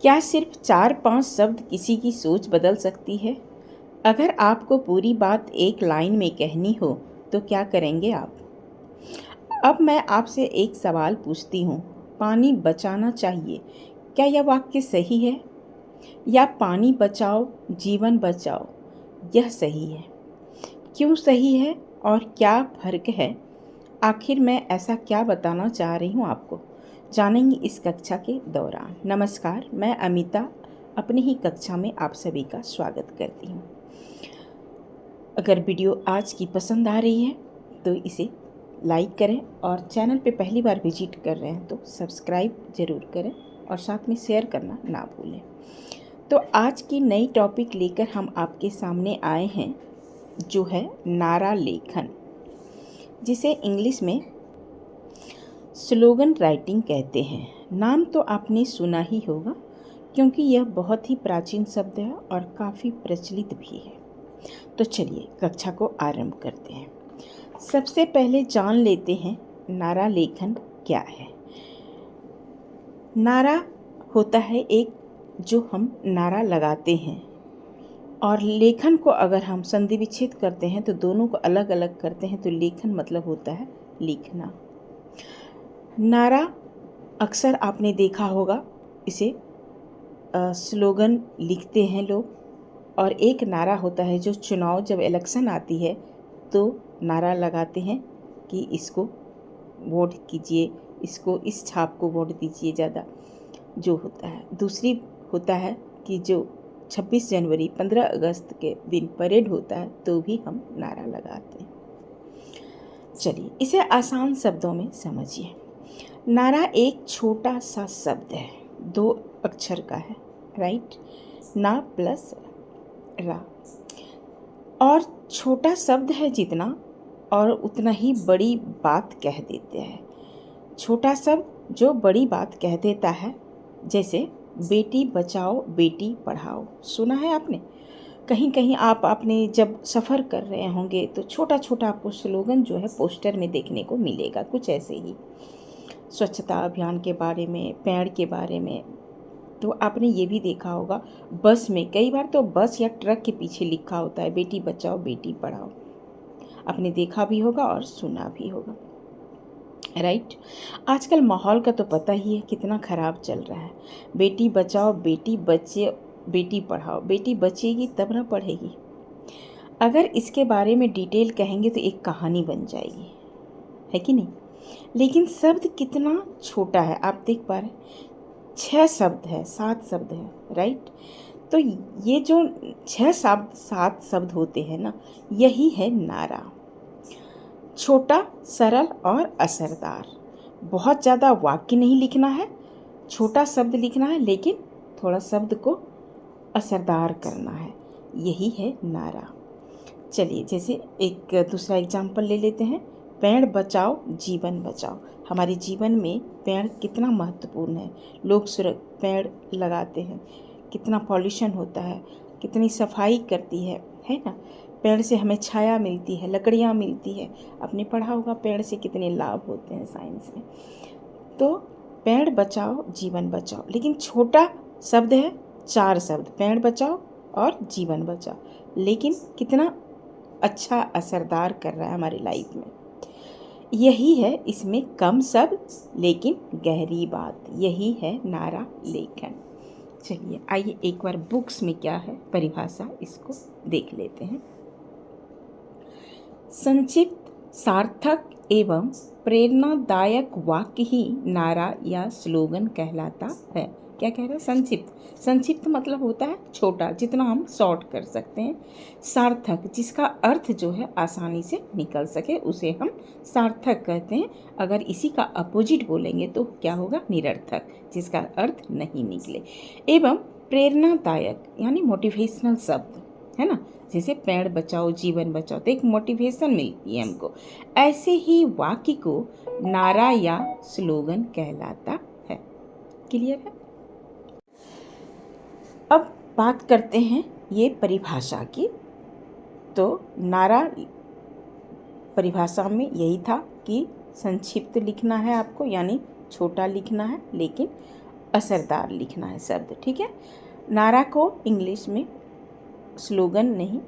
क्या सिर्फ 4-5 शब्द किसी की सोच बदल सकती है? अगर आपको पूरी बात एक लाइन में कहनी हो तो क्या करेंगे आप? अब मैं आपसे एक सवाल पूछती हूँ, पानी बचाना चाहिए, क्या यह वाक्य सही है? या पानी बचाओ जीवन बचाओ यह सही है? क्यों सही है और क्या फ़र्क है? आखिर मैं ऐसा क्या बताना चाह रही हूँ आपको, जानेंगे इस कक्षा के दौरान। नमस्कार, मैं अमिता अपनी ही कक्षा में आप सभी का स्वागत करती हूँ। अगर वीडियो आज की पसंद आ रही है तो इसे लाइक करें और चैनल पे पहली बार विजिट कर रहे हैं तो सब्सक्राइब ज़रूर करें और साथ में शेयर करना ना भूलें। तो आज की नई टॉपिक लेकर हम आपके सामने आए हैं, जो है नारा लेखन, जिसे इंग्लिश में स्लोगन राइटिंग कहते हैं। नाम तो आपने सुना ही होगा क्योंकि यह बहुत ही प्राचीन शब्द है और काफ़ी प्रचलित भी है। तो चलिए कक्षा को आरंभ करते हैं। सबसे पहले जान लेते हैं नारा लेखन क्या है। नारा होता है एक जो हम नारा लगाते हैं, और लेखन को अगर हम संधि विच्छेद करते हैं तो दोनों को अलग अलग करते हैं तो लेखन मतलब होता है लिखना। नारा अक्सर आपने देखा होगा, इसे स्लोगन लिखते हैं लोग। और एक नारा होता है जो चुनाव जब इलेक्शन आती है तो नारा लगाते हैं कि इसको वोट कीजिए, इसको इस छाप को वोट दीजिए ज़्यादा, जो होता है। दूसरी होता है कि जो 26 जनवरी 15 अगस्त के दिन परेड होता है तो भी हम नारा लगाते हैं। चलिए इसे आसान शब्दों में समझिए। नारा एक छोटा सा शब्द है, 2 अक्षर का है, राइट। ना प्लस रा, और छोटा शब्द है जितना और उतना ही बड़ी बात कह देते हैं। छोटा शब्द जो बड़ी बात कह देता है, जैसे बेटी बचाओ बेटी पढ़ाओ, सुना है आपने? कहीं कहीं आप आपने जब सफ़र कर रहे होंगे तो छोटा छोटा आपको स्लोगन जो है पोस्टर में देखने को मिलेगा, कुछ ऐसे ही स्वच्छता अभियान के बारे में, पेड़ के बारे में। तो आपने ये भी देखा होगा, बस में कई बार तो बस या ट्रक के पीछे लिखा होता है बेटी बचाओ बेटी पढ़ाओ। आपने देखा भी होगा और सुना भी होगा, राइट। आजकल माहौल का तो पता ही है कितना ख़राब चल रहा है। बेटी बचाओ बेटी बचे बेटी पढ़ाओ, बेटी बचेगी तब ना पढ़ेगी। अगर इसके बारे में डिटेल कहेंगे तो एक कहानी बन जाएगी, है कि नहीं। लेकिन शब्द कितना छोटा है, आप देख पा रहे हैं 6 शब्द है, 7 शब्द है, राइट। तो ये जो 6 शब्द 7 शब्द होते हैं ना, यही है नारा। छोटा, सरल और असरदार। बहुत ज़्यादा वाक्य नहीं लिखना है, छोटा शब्द लिखना है, लेकिन थोड़ा शब्द को असरदार करना है, यही है नारा। चलिए जैसे एक दूसरा एग्जाम्पल ले लेते हैं, पेड़ बचाओ जीवन बचाओ। हमारे जीवन में पेड़ कितना महत्वपूर्ण है। लोग पेड़ लगाते हैं, कितना पॉल्यूशन होता है, कितनी सफाई करती है ना। पेड़ से हमें छाया मिलती है, लकड़ियाँ मिलती है। आपने पढ़ा होगा पेड़ से कितने लाभ होते हैं साइंस में। तो पेड़ बचाओ जीवन बचाओ, लेकिन छोटा शब्द है, 4 शब्द, पेड़ बचाओ और जीवन बचाओ, लेकिन कितना अच्छा असरदार कर रहा है हमारी लाइफ में। यही है इसमें कम शब्द लेकिन गहरी बात, यही है नारा लेखन। चलिए आइए एक बार बुक्स में क्या है परिभाषा, इसको देख लेते हैं। संक्षिप्त, सार्थक एवं प्रेरणादायक वाक्य ही नारा या स्लोगन कहलाता है। क्या कह रहा है? संक्षिप्त। संक्षिप्त मतलब होता है छोटा, जितना हम शॉर्ट कर सकते हैं। सार्थक, जिसका अर्थ जो है आसानी से निकल सके, उसे हम सार्थक कहते हैं। अगर इसी का अपोजिट बोलेंगे तो क्या होगा? निरर्थक, जिसका अर्थ नहीं निकले। एवं प्रेरणादायक यानी मोटिवेशनल शब्द, है ना। जैसे पेड़ बचाओ जीवन बचाओ, तो एक मोटिवेशन मिलती है हमको। ऐसे ही वाक्य को नारा या स्लोगन कहलाता है। क्लियर है? अब बात करते हैं ये परिभाषा की। तो नारा परिभाषा में यही था कि संक्षिप्त लिखना है आपको, यानी छोटा लिखना है, लेकिन असरदार लिखना है शब्द, ठीक है। नारा को इंग्लिश में स्लोगन नहीं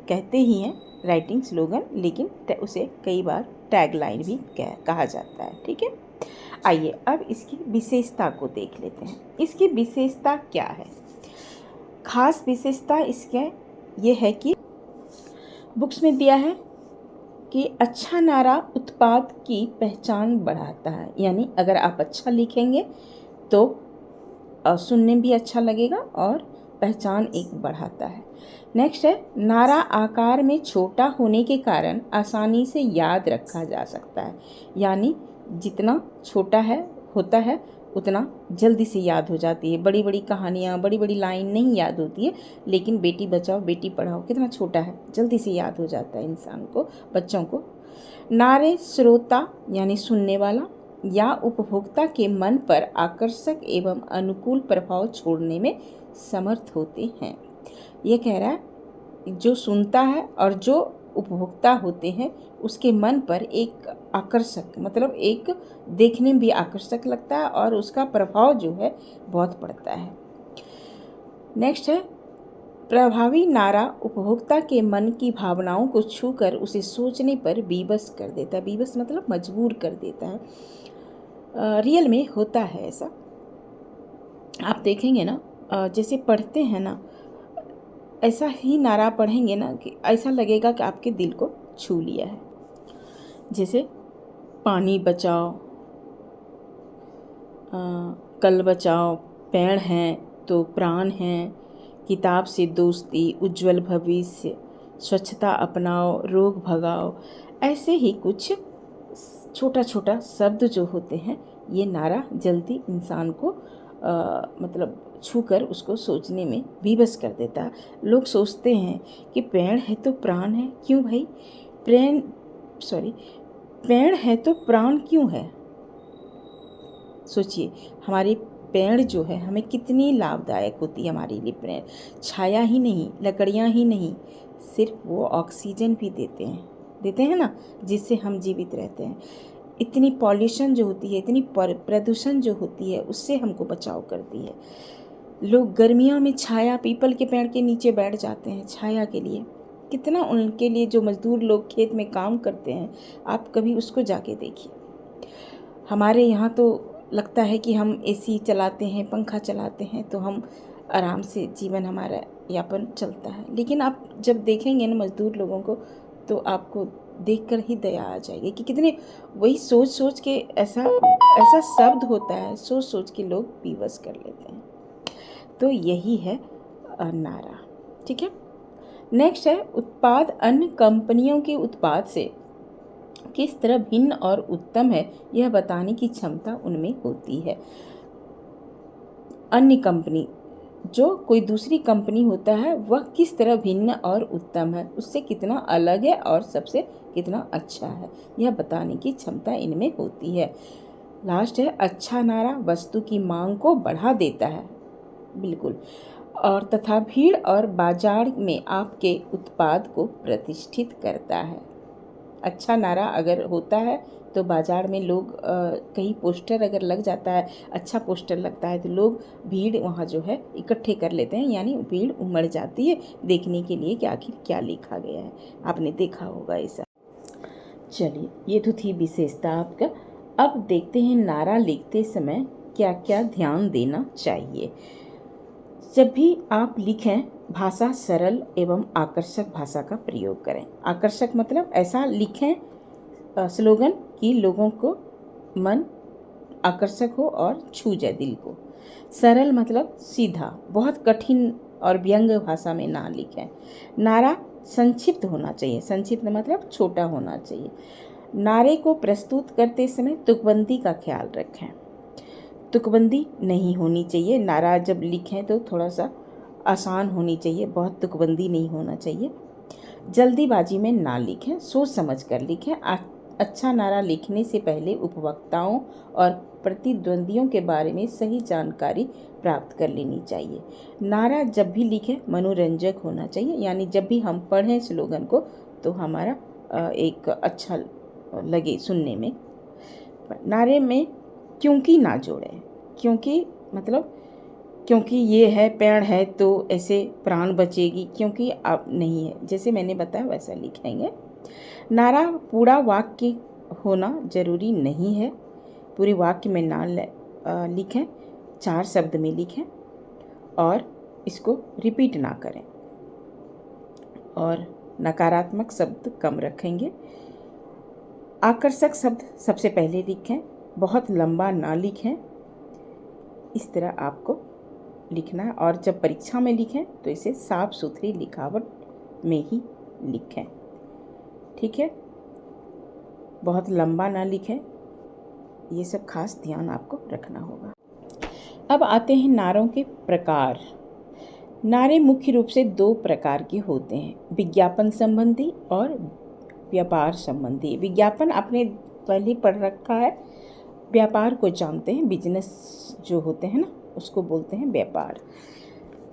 कहते ही हैं, राइटिंग स्लोगन, लेकिन उसे कई बार टैगलाइन भी कहा जाता है, ठीक है। आइए अब इसकी विशेषता को देख लेते हैं। इसकी विशेषता क्या है? खास विशेषता इसके ये है कि बुक्स में दिया है कि अच्छा नारा उत्पाद की पहचान बढ़ाता है, यानी अगर आप अच्छा लिखेंगे तो सुनने भी अच्छा लगेगा और पहचान एक बढ़ाता है। नेक्स्ट है, नारा आकार में छोटा होने के कारण आसानी से याद रखा जा सकता है, यानी जितना छोटा होता है उतना जल्दी से याद हो जाती है। बड़ी बड़ी कहानियाँ, बड़ी बड़ी लाइन नहीं याद होती है, लेकिन बेटी बचाओ बेटी पढ़ाओ कितना छोटा है, जल्दी से याद हो जाता है इंसान को, बच्चों को। नारे श्रोता यानी सुनने वाला या उपभोक्ता के मन पर आकर्षक एवं अनुकूल प्रभाव छोड़ने में समर्थ होते हैं। ये कह रहा है जो सुनता है और जो उपभोक्ता होते हैं उसके मन पर एक आकर्षक, मतलब एक देखने में भी आकर्षक लगता है और उसका प्रभाव जो है बहुत पड़ता है। नेक्स्ट है, प्रभावी नारा उपभोक्ता के मन की भावनाओं को छूकर उसे सोचने पर विवश कर देता है। विवश मतलब मजबूर कर देता है। रियल में होता है ऐसा, आप देखेंगे ना, जैसे पढ़ते हैं ना, ऐसा ही नारा पढ़ेंगे ना कि ऐसा लगेगा कि आपके दिल को छू लिया है। जैसे पानी बचाओ, कल बचाओ, पेड़ हैं तो प्राण हैं, किताब से दोस्ती, उज्जवल भविष्य, स्वच्छता अपनाओ, रोग भगाओ। ऐसे ही कुछ छोटा छोटा शब्द जो होते हैं, ये नारा जल्दी इंसान को मतलब छूकर उसको सोचने में विवश कर देता है। लोग सोचते हैं कि पेड़ है तो प्राण है, क्यों भाई? पेड़ है तो प्राण क्यों है? सोचिए, हमारे पेड़ जो है हमें कितनी लाभदायक होती है हमारे लिए। पेड़ छाया ही नहीं, लकड़ियाँ ही नहीं, सिर्फ वो ऑक्सीजन भी देते हैं ना, जिससे हम जीवित रहते हैं। इतनी पॉल्यूशन जो होती है, इतनी प्रदूषण जो होती है, उससे हमको बचाव करती है। लोग गर्मियों में छाया, पीपल के पेड़ के नीचे बैठ जाते हैं छाया के लिए। कितना उनके लिए जो मजदूर लोग खेत में काम करते हैं, आप कभी उसको जाके देखिए। हमारे यहाँ तो लगता है कि हम एसी चलाते हैं, पंखा चलाते हैं, तो हम आराम से जीवन हमारा यापन चलता है। लेकिन आप जब देखेंगे ना मजदूर लोगों को, तो आपको देखकर ही दया आ जाएगी कि कितने, वही सोच सोच के ऐसा शब्द होता है, सोच सोच के लोग विवश कर लेते हैं। तो यही है नारा, ठीक है। नेक्स्ट है, उत्पाद अन्य कंपनियों के उत्पाद से किस तरह भिन्न और उत्तम है, यह बताने की क्षमता उनमें होती है। अन्य कंपनी, जो कोई दूसरी कंपनी होता है, वह किस तरह भिन्न और उत्तम है, उससे कितना अलग है और सबसे कितना अच्छा है, यह बताने की क्षमता इनमें होती है। लास्ट है, अच्छा नारा वस्तु की मांग को बढ़ा देता है, बिल्कुल, और तथा भीड़ और बाजार में आपके उत्पाद को प्रतिष्ठित करता है। अच्छा नारा अगर होता है तो बाज़ार में लोग कहीं पोस्टर अगर लग जाता है, अच्छा पोस्टर लगता है, तो लोग भीड़ वहाँ जो है इकट्ठे कर लेते हैं, यानी भीड़ उमड़ जाती है देखने के लिए कि आखिर क्या लिखा गया है। आपने देखा होगा ऐसा। चलिए, ये तो थी विशेषता आपका। अब देखते हैं नारा लिखते समय क्या क्या ध्यान देना चाहिए। जब भी आप लिखें, भाषा सरल एवं आकर्षक भाषा का प्रयोग करें। आकर्षक मतलब ऐसा लिखें स्लोगन कि लोगों को मन आकर्षक हो और छू जाए दिल को। सरल मतलब सीधा, बहुत कठिन और व्यंग्य भाषा में ना लिखें। नारा संक्षिप्त होना चाहिए, संक्षिप्त मतलब छोटा होना चाहिए। नारे को प्रस्तुत करते समय तुकबंदी का ख्याल रखें। तुकबंदी नहीं होनी चाहिए, नारा जब लिखें तो थोड़ा सा आसान होनी चाहिए, बहुत तुकबंदी नहीं होना चाहिए। जल्दीबाजी में ना लिखें, सोच समझ कर लिखें। अच्छा नारा लिखने से पहले उपभोक्ताओं और प्रतिद्वंदियों के बारे में सही जानकारी प्राप्त कर लेनी चाहिए। नारा जब भी लिखें मनोरंजक होना चाहिए, यानी जब भी हम पढ़ें स्लोगन को तो हमारा एक अच्छा लगे सुनने में। नारे में क्योंकि ना जोड़ें, क्योंकि मतलब क्योंकि ये है, पेड़ है तो ऐसे प्राण बचेगी, क्योंकि आप नहीं है, जैसे मैंने बताया वैसा लिखेंगे। नारा पूरा वाक्य होना जरूरी नहीं है, पूरे वाक्य में ना लिखें, 4 शब्द में लिखें और इसको रिपीट ना करें। और नकारात्मक शब्द कम रखेंगे। आकर्षक शब्द सबसे पहले लिखें, बहुत लंबा ना लिखें। इस तरह आपको लिखना है और जब परीक्षा में लिखें तो इसे साफ सुथरी लिखावट में ही लिखें। ठीक है, बहुत लंबा ना लिखें, ये सब खास ध्यान आपको रखना होगा। अब आते हैं नारों के प्रकार। नारे मुख्य रूप से 2 प्रकार के होते हैं, विज्ञापन संबंधी और व्यापार संबंधी। विज्ञापन आपने पहले पढ़ रखा है, व्यापार को जानते हैं, बिजनेस जो होते हैं ना उसको बोलते हैं व्यापार।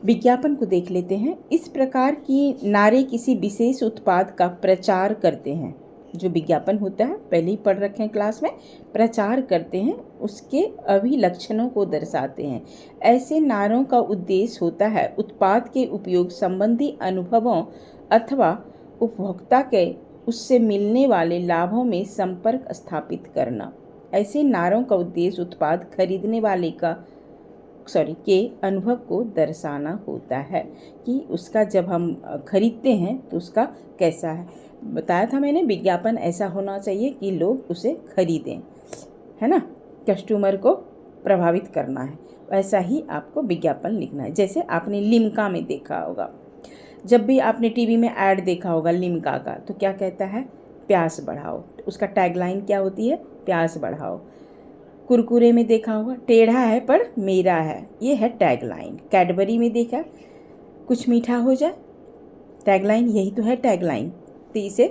विज्ञापन को देख लेते हैं। इस प्रकार की नारे किसी विशेष उत्पाद का प्रचार करते हैं। जो विज्ञापन होता है पहले ही पढ़ रखे हैं क्लास में, प्रचार करते हैं, उसके अभिलक्षणों को दर्शाते हैं। ऐसे नारों का उद्देश्य होता है उत्पाद के उपयोग संबंधी अनुभवों अथवा उपभोक्ता के उससे मिलने वाले लाभों में संपर्क स्थापित करना। ऐसे नारों का उद्देश्य उत्पाद खरीदने वाले के अनुभव को दर्शाना होता है कि उसका जब हम खरीदते हैं तो उसका कैसा है। बताया था मैंने, विज्ञापन ऐसा होना चाहिए कि लोग उसे खरीदें, है ना, कस्टमर को प्रभावित करना है। वैसा ही आपको विज्ञापन लिखना है। जैसे आपने लिम्का में देखा होगा, जब भी आपने टीवी में ऐड देखा होगा लिम्का का, तो क्या कहता है, प्यास बढ़ाओ। उसका टैगलाइन क्या होती है, प्यास बढ़ाओ। कुरकुरे में देखा होगा, टेढ़ा है पर मेरा है, ये है टैगलाइन। कैडबरी में देखा, कुछ मीठा हो जाए, टैगलाइन, यही तो है टैगलाइन। तो इसे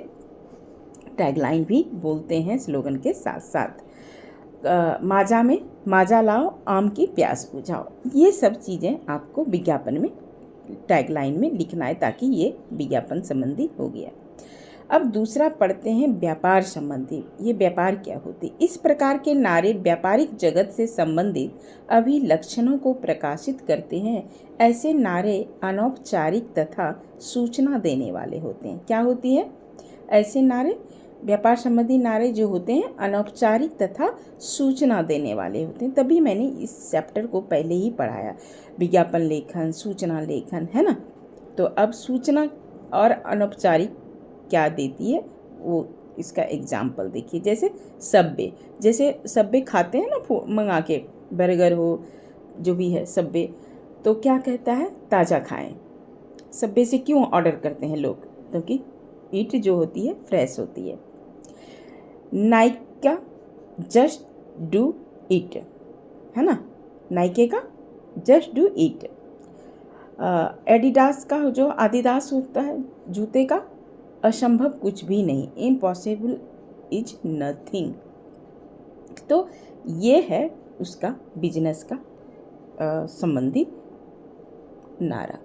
टैगलाइन भी बोलते हैं स्लोगन के साथ साथ। माजा में, माजा लाओ आम की प्यास बुझाओ। ये सब चीज़ें आपको विज्ञापन में टैगलाइन में लिखना है, ताकि ये विज्ञापन संबंधी हो गया। अब दूसरा पढ़ते हैं व्यापार संबंधी। ये व्यापार क्या होती है। इस प्रकार के नारे व्यापारिक जगत से संबंधित अभिलक्षणों को प्रकाशित करते हैं। ऐसे नारे अनौपचारिक तथा सूचना देने वाले होते हैं। क्या होती है, ऐसे नारे, व्यापार संबंधी नारे जो होते हैं अनौपचारिक तथा सूचना देने वाले होते हैं। तभी मैंने इस चैप्टर को पहले ही पढ़ाया, विज्ञापन लेखन, सूचना लेखन, है ना। तो अब सूचना और अनौपचारिक क्या देती है वो इसका एग्जाम्पल देखिए। जैसे सब्वे, जैसे सब्वे खाते हैं ना मंगा के, बर्गर हो जो भी है सब्वे, तो क्या कहता है, ताज़ा खाएं। सब्वे से क्यों ऑर्डर करते हैं लोग, क्योंकि ईट जो होती है फ्रेश होती है। नाइक का जस्ट डू इट, है ना, नाइके का जस्ट डू इट। एडिडास का जो आदिदास होता है जूते का, असंभव कुछ भी नहीं, इम्पॉसिबल इज नथिंग। तो ये है उसका बिजनेस का संबंधी नारा।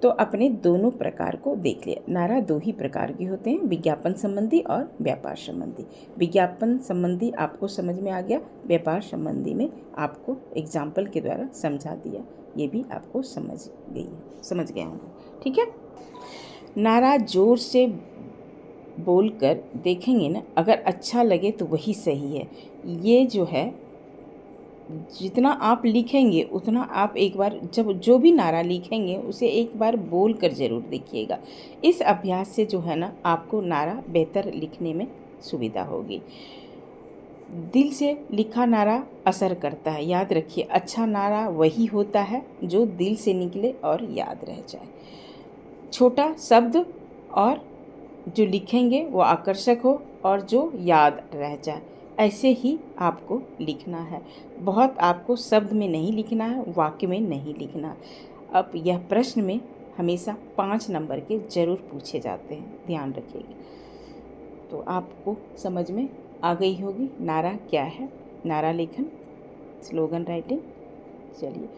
तो अपने दोनों प्रकार को देख लिया। नारा 2 ही प्रकार के होते हैं, विज्ञापन संबंधी और व्यापार संबंधी। विज्ञापन संबंधी आपको समझ में आ गया, व्यापार संबंधी में आपको एग्जाम्पल के द्वारा समझा दिया, ये भी आपको समझ गया होंगे। ठीक है, नारा जोर से बोलकर देखेंगे ना, अगर अच्छा लगे तो वही सही है। ये जो है, जितना आप लिखेंगे उतना आप एक बार जब जो भी नारा लिखेंगे उसे एक बार बोल कर ज़रूर देखिएगा। इस अभ्यास से जो है ना आपको नारा बेहतर लिखने में सुविधा होगी। दिल से लिखा नारा असर करता है, याद रखिए। अच्छा नारा वही होता है जो दिल से निकले और याद रह जाए। छोटा शब्द और जो लिखेंगे वो आकर्षक हो और जो याद रह जाए, ऐसे ही आपको लिखना है। बहुत आपको शब्द में नहीं लिखना है, वाक्य में नहीं लिखना। अब यह प्रश्न में हमेशा 5 नंबर के जरूर पूछे जाते हैं, ध्यान रखिएगा। तो आपको समझ में आ गई होगी नारा क्या है, नारा लेखन, स्लोगन राइटिंग। चलिए,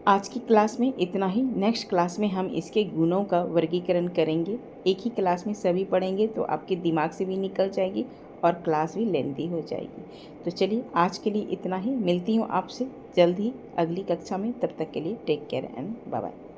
आज की क्लास में इतना ही। नेक्स्ट क्लास में हम इसके गुणों का वर्गीकरण करेंगे। एक ही क्लास में सभी पढ़ेंगे तो आपके दिमाग से भी निकल जाएगी और क्लास भी लेंदी हो जाएगी। तो चलिए आज के लिए इतना ही, मिलती हूँ आपसे जल्द ही अगली कक्षा में। तब तक के लिए take care and bye bye.